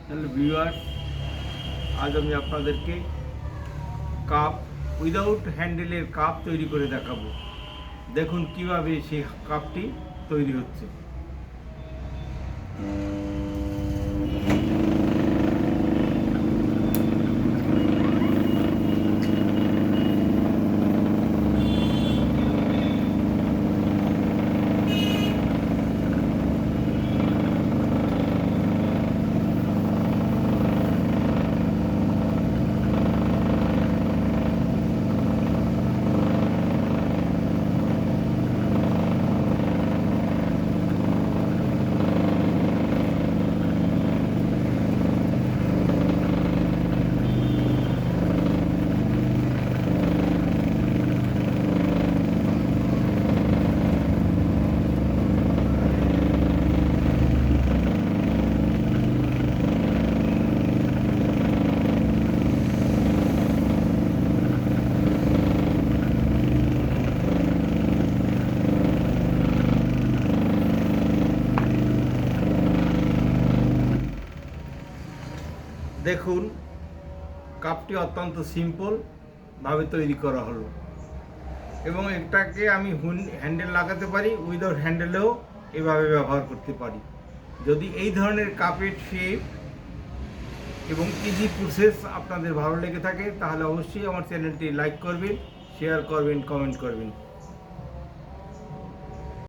Hello viewers, আজ আমি আপনাদেরকে কাপ উইদাউট হ্যান্ডেলের কাপ তৈরি করে দেখাবো। দেখুন কিভাবে সেই কাপটি তৈরি হচ্ছে। দেখুন কাপটি অত্যন্ত সিম্পল ভাবে তৈরি করা হলো এবং এটাকে আমি হ্যান্ডেল লাগাতে পারি, উইদাউট হ্যান্ডেলেও এভাবে ব্যবহার করতে পারি। যদি এই ধরনের কাপের শেপ এবং ইজি প্রসেস আপনাদের ভালো লেগে থাকে তাহলে অবশ্যই আমার চ্যানেলটি লাইক করবেন, শেয়ার করবেন, কমেন্ট করবেন।